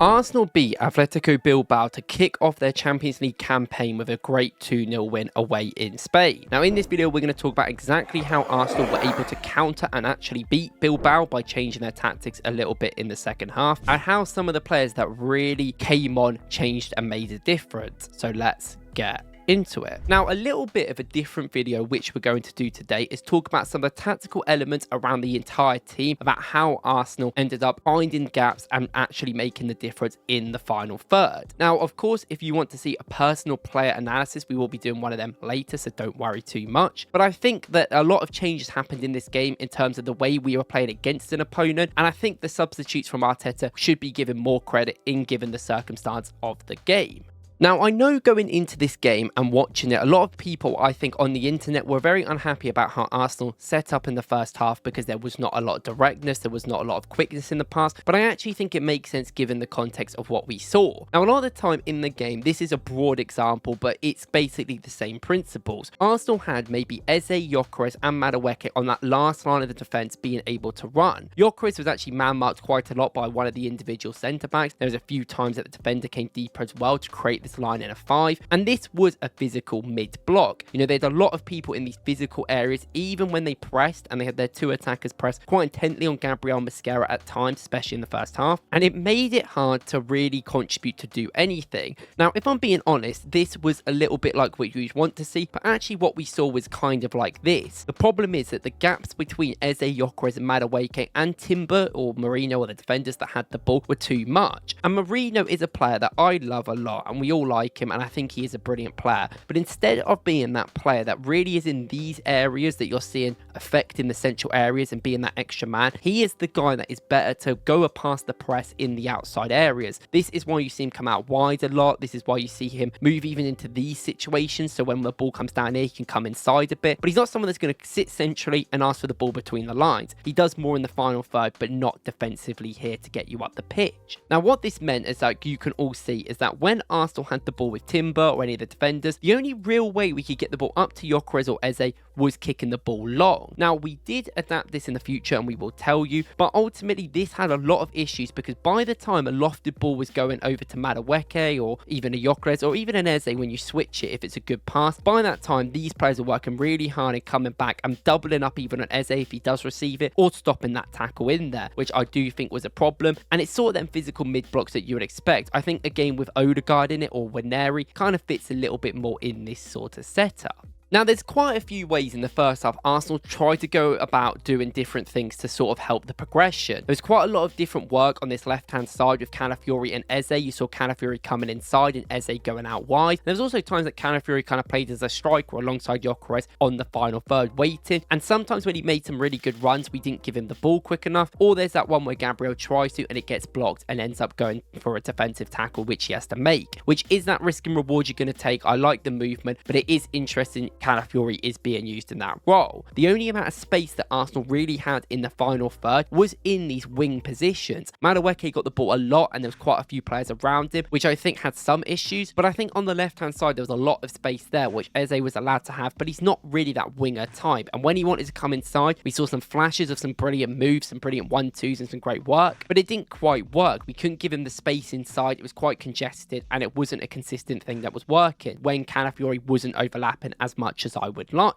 Arsenal beat Atletico Bilbao to kick off their Champions League campaign with a great 2-0 win away in Spain. Now in this video we're going to talk about exactly how Arsenal were able to counter and actually beat Bilbao by changing their tactics a little bit in the second half, and how some of the players that really came on changed and made a difference. So let's get into it. Now, a little bit of a different video which we're going to do today is talk about some of the tactical elements around the entire team, about how Arsenal ended up finding gaps and actually making the difference in the final third. Now, of course, if you want to see a personal player analysis, we will be doing one of them later, so don't worry too much. But I think that a lot of changes happened in this game in terms of the way we were playing against an opponent, and I think the substitutes from Arteta should be given more credit in given the circumstance of the game. Now, I know going into this game and watching it, a lot of people, I think, on the internet were very unhappy about how Arsenal set up in the first half because there was not a lot of directness, there was not a lot of quickness in the pass, but I actually think it makes sense given the context of what we saw. Now, a lot of the time in the game, this is a broad example, but it's basically the same principles. Arsenal had maybe Eze, Woklz and Madueke on that last line of the defence being able to run. Woklz was actually man-marked quite a lot by one of the individual centre-backs. There was a few times that the defender came deeper as well to create this line in a 5, and this was a physical mid-block. You know, there's a lot of people in these physical areas, even when they pressed, and they had their two attackers pressed quite intently on Gabriel Mosquera at times, especially in the first half, and it made it hard to really contribute to do anything. Now, if I'm being honest, this was a little bit like what you'd want to see, but actually what we saw was kind of like this. The problem is that the gaps between Eze, Woklz and Madueke and Timber or Marino, or the defenders that had the ball, were too much. And Marino is a player that I love a lot, and we all like him, and I think he is a brilliant player, but instead of being that player that really is in these areas that you're seeing affecting the central areas and being that extra man, he is the guy that is better to go past the press in the outside areas. This is why you see him come out wide a lot. This is why you see him move even into these situations, so when the ball comes down here he can come inside a bit, but he's not someone that's going to sit centrally and ask for the ball between the lines. He does more in the final third, but not defensively here to get you up the pitch. Now what this meant is that you can all see is that when Arsenal had the ball with Timber or any of the defenders, the only real way we could get the ball up to Woklz or Eze was kicking the ball long. Now, we did adapt this in the future and we will tell you, but ultimately this had a lot of issues because by the time a lofted ball was going over to Madueke or even a Woklz or even an Eze, when you switch it, if it's a good pass, by that time these players are working really hard and coming back and doubling up even on Eze if he does receive it, or stopping that tackle in there, which I do think was a problem. And it's sort of them physical mid-blocks that you would expect. I think a game with Odegaard in it or Waneri kind of fits a little bit more in this sort of setup. Now, there's quite a few ways in the first half Arsenal tried to go about doing different things to sort of help the progression. There's quite a lot of different work on this left-hand side with Calafiori and Eze. You saw Calafiori coming inside and Eze going out wide. There's also times that Calafiori kind of played as a striker alongside Woklz on the final third waiting, and sometimes when he made some really good runs, we didn't give him the ball quick enough, or there's that one where Gabriel tries to and it gets blocked and ends up going for a defensive tackle, which he has to make, which is that risk and reward you're going to take. I like the movement, but it is interesting Calafiori is being used in that role. The only amount of space that Arsenal really had in the final third was in these wing positions. Madueke got the ball a lot and there was quite a few players around him, which I think had some issues, but I think on the left hand side there was a lot of space there which Eze was allowed to have, but he's not really that winger type, and when he wanted to come inside we saw some flashes of some brilliant moves, some brilliant 1-2s and some great work, but it didn't quite work. We couldn't give him the space inside, it was quite congested and it wasn't a consistent thing that was working when Calafiori wasn't overlapping as much as I would like.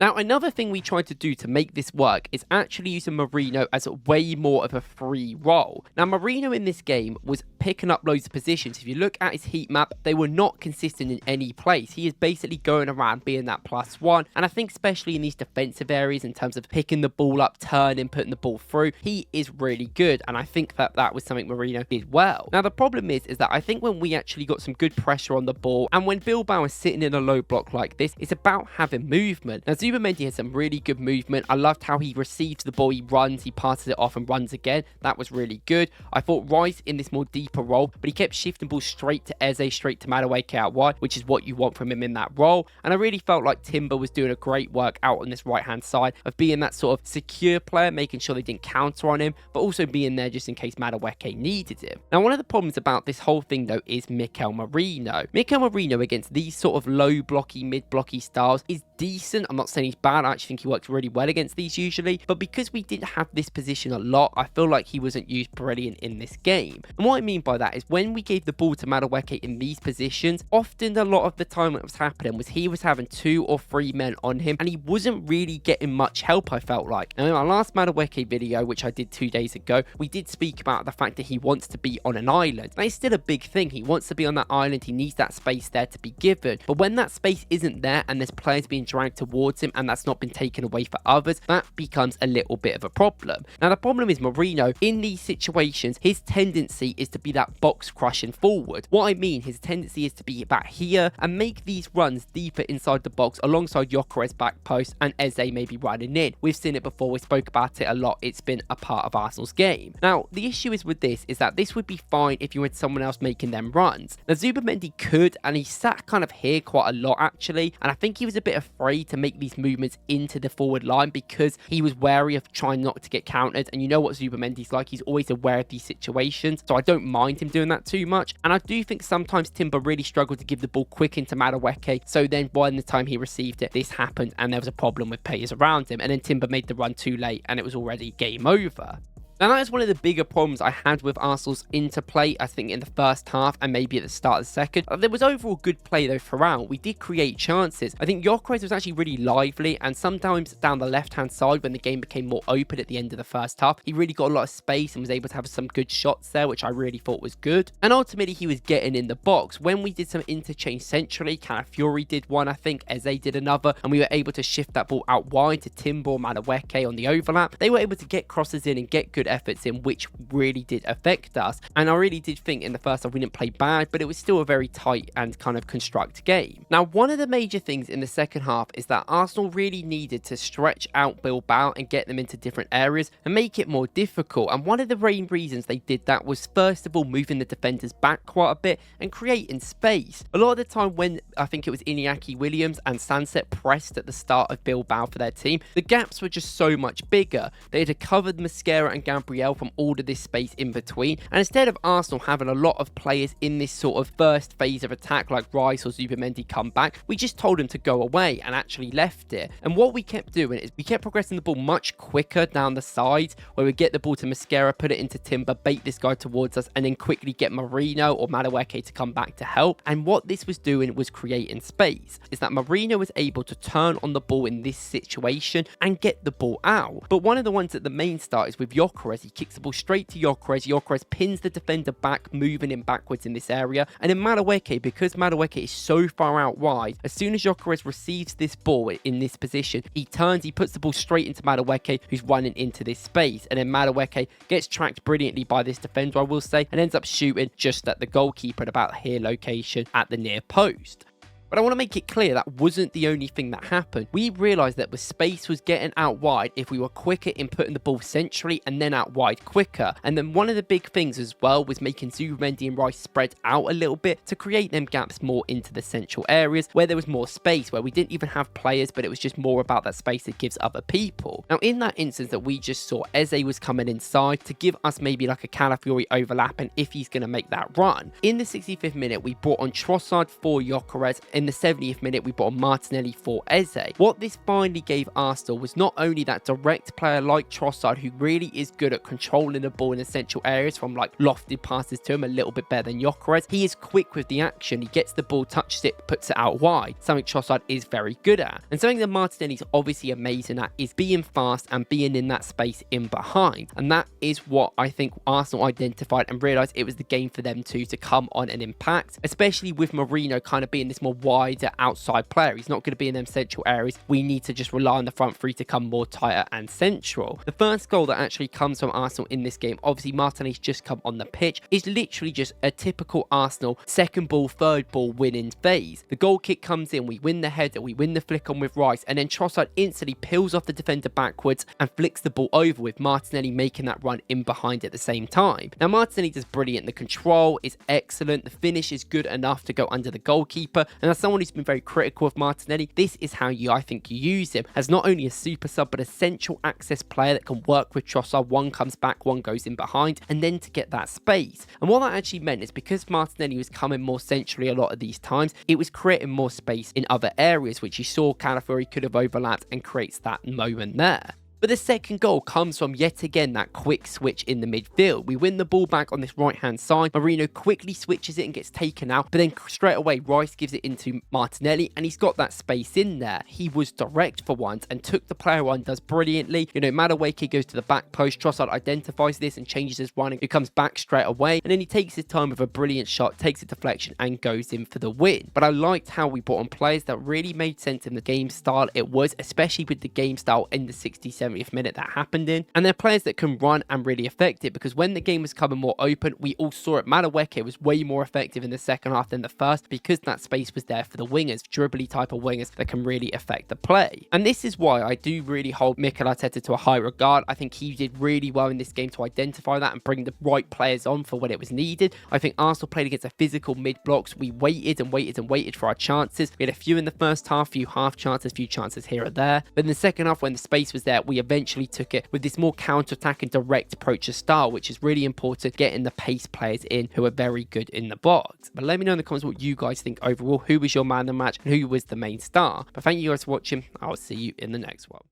Now, another thing we tried to do to make this work is actually using Marino as way more of a free role. Now, Marino in this game was picking up loads of positions. If you look at his heat map, they were not consistent in any place. He is basically going around being that +1, and I think especially in these defensive areas in terms of picking the ball up, turning, putting the ball through, he is really good, and I think that that was something Marino did well. Now, the problem is that I think when we actually got some good pressure on the ball, and when Bilbao is sitting in a low block like this, it's about having movement. Now, Mendy had some really good movement. I loved how he receives the ball, he runs, he passes it off and runs again. That was really good. I thought Rice in this more deeper role, but he kept shifting balls straight to Eze, straight to Madueke out wide, which is what you want from him in that role. And I really felt like Timber was doing a great work out on this right hand side of being that sort of secure player, making sure they didn't counter on him, but also being there just in case Madueke needed him. Now, one of the problems about this whole thing though is Mikel Merino. Mikel Merino against these sort of low blocky, mid blocky styles is decent. I'm not saying saying he's bad. I actually think he works really well against these usually, but because we didn't have this position a lot, I feel like he wasn't used brilliant in this game. And what I mean by that is when we gave the ball to Madueke in these positions, often a lot of the time what was happening was he was having 2 or 3 men on him and he wasn't really getting much help, I felt like. Now in my last Madueke video, which I did 2 days ago, we did speak about the fact that he wants to be on an island. Now it's still a big thing. He wants to be on that island. He needs that space there to be given. But when that space isn't there and there's players being dragged towards him and that's not been taken away for others, that becomes a little bit of a problem. Now the problem is Marino, in these situations, his tendency is to be that box crushing forward. What I mean, his tendency is to be back here and make these runs deeper inside the box alongside Gyökeres back post and Eze maybe running in. We've seen it before. We spoke about it a lot. It's been a part of Arsenal's game. Now, the issue is with this is that this would be fine if you had someone else making them runs. Now, Zubimendi could, and he sat kind of here quite a lot actually, and I think he was a bit afraid to make these movements into the forward line because he was wary of trying not to get countered, and you know what Zubimendi's like, he's always aware of these situations, so I don't mind him doing that too much. And I do think sometimes Timber really struggled to give the ball quick into Madueke, so then by the time he received it, this happened and there was a problem with players around him, and then Timber made the run too late and it was already game over. Now that is one of the bigger problems I had with Arsenal's interplay, I think in the first half and maybe at the start of the second. There was overall good play though throughout. We did create chances. I think Gyökeres was actually really lively, and sometimes down the left hand side when the game became more open at the end of the first half, he really got a lot of space and was able to have some good shots there, which I really thought was good. And ultimately he was getting in the box. When we did some interchange centrally, Calafiori did one, I think, Eze did another, and we were able to shift that ball out wide to Timber, Madueke on the overlap. They were able to get crosses in and get good efforts in, which really did affect us. And I really did think in the first half we didn't play bad, but it was still a very tight and kind of construct game. Now, one of the major things in the second half is that Arsenal really needed to stretch out Bilbao and get them into different areas and make it more difficult. And one of the main reasons they did that was first of all moving the defenders back quite a bit and creating space. A lot of the time when I think it was Iñaki Williams and Sunset pressed at the start of Bilbao for their team, the gaps were just so much bigger. They had covered Mosquera and Gabriel from all of this space in between, and instead of Arsenal having a lot of players in this sort of first phase of attack like Rice or Zubimendi come back, we just told them to go away and actually left it. And what we kept doing is we kept progressing the ball much quicker down the side, where we get the ball to Mosquera, put it into Timber, bait this guy towards us, and then quickly get Marino or Madueke to come back to help. And what this was doing was creating space. Is that Marino was able to turn on the ball in this situation and get the ball out. But one of the ones at the main start is with Gyökeres. He kicks the ball straight to Gyökeres. Gyökeres pins the defender back, moving him backwards in this area. And then Madueke, because Madueke is so far out wide, as soon as Gyökeres receives this ball in this position, he turns, he puts the ball straight into Madueke, who's running into this space. And then Madueke gets tracked brilliantly by this defender, I will say, and ends up shooting just at the goalkeeper at about here location at the near post. But I want to make it clear that wasn't the only thing that happened. We realised that the space was getting out wide if we were quicker in putting the ball centrally and then out wide quicker. And then one of the big things as well was making Zubimendi and Rice spread out a little bit to create them gaps more into the central areas where there was more space, where we didn't even have players, but it was just more about that space it gives other people. Now, in that instance that we just saw, Eze was coming inside to give us maybe like a Calafiori overlap, and if he's going to make that run. In the 65th minute, we brought on Trossard for Gyökeres. In the 70th minute, we brought on Martinelli for Eze. What this finally gave Arsenal was not only that direct player like Trossard, who really is good at controlling the ball in essential areas from like lofted passes to him, a little bit better than Gyökeres. He is quick with the action. He gets the ball, touches it, puts it out wide, something Trossard is very good at. And something that Martinelli's obviously amazing at is being fast and being in that space in behind. And that is what I think Arsenal identified and realised it was the game for them to come on and impact, especially with Marino kind of being this more wider outside player. He's not going to be in them central areas. We need to just rely on the front three to come more tighter and central. The first goal that actually comes from Arsenal in this game, obviously Martinelli's just come on the pitch, is literally just a typical Arsenal second ball, third ball winning phase. The goal kick comes in, we win the header, we win the flick on with Rice, and then Trossard instantly peels off the defender backwards and flicks the ball over, with Martinelli making that run in behind at the same time. Now Martinelli does brilliant. The control is excellent. The finish is good enough to go under the goalkeeper, and that's someone who's been very critical of Martinelli, this is how I think you use him, as not only a super sub, but a central access player that can work with Trossard. One comes back, one goes in behind, and then to get that space. And what that actually meant is because Martinelli was coming more centrally a lot of these times, it was creating more space in other areas, which you saw Calafiori could have overlapped and creates that moment there. But the second goal comes from yet again that quick switch in the midfield. We win the ball back on this right hand side. Marino quickly switches it and gets taken out, but then straight away Rice gives it into Martinelli and he's got that space in there. He was direct for once and took the player on, does brilliantly. Madueke goes to the back post. Trossard identifies this and changes his running. He comes back straight away and then he takes his time with a brilliant shot, takes a deflection and goes in for the win. But I liked how we brought on players that really made sense in the game style it was, especially with the game style in the 67th minute that happened in, and they're players that can run and really affect it, because when the game was coming more open, we all saw it. Madueke was way more effective in the second half than the first because that space was there for the wingers, dribbly type of wingers that can really affect the play. And this is why I do really hold Mikel Arteta to a high regard. I think he did really well in this game to identify that and bring the right players on for when it was needed. I think Arsenal played against a physical mid blocks. We waited and waited and waited for our chances. We had a few in the first half, few half chances, few chances here or there, but in the second half when the space was there, we eventually took it with this more counter-attack and direct approach to style, which is really important, getting the pace players in who are very good in the box. But let me know in the comments what you guys think overall. Who was your man of the match and who was the main star? But thank you guys for watching. I'll see you in the next one.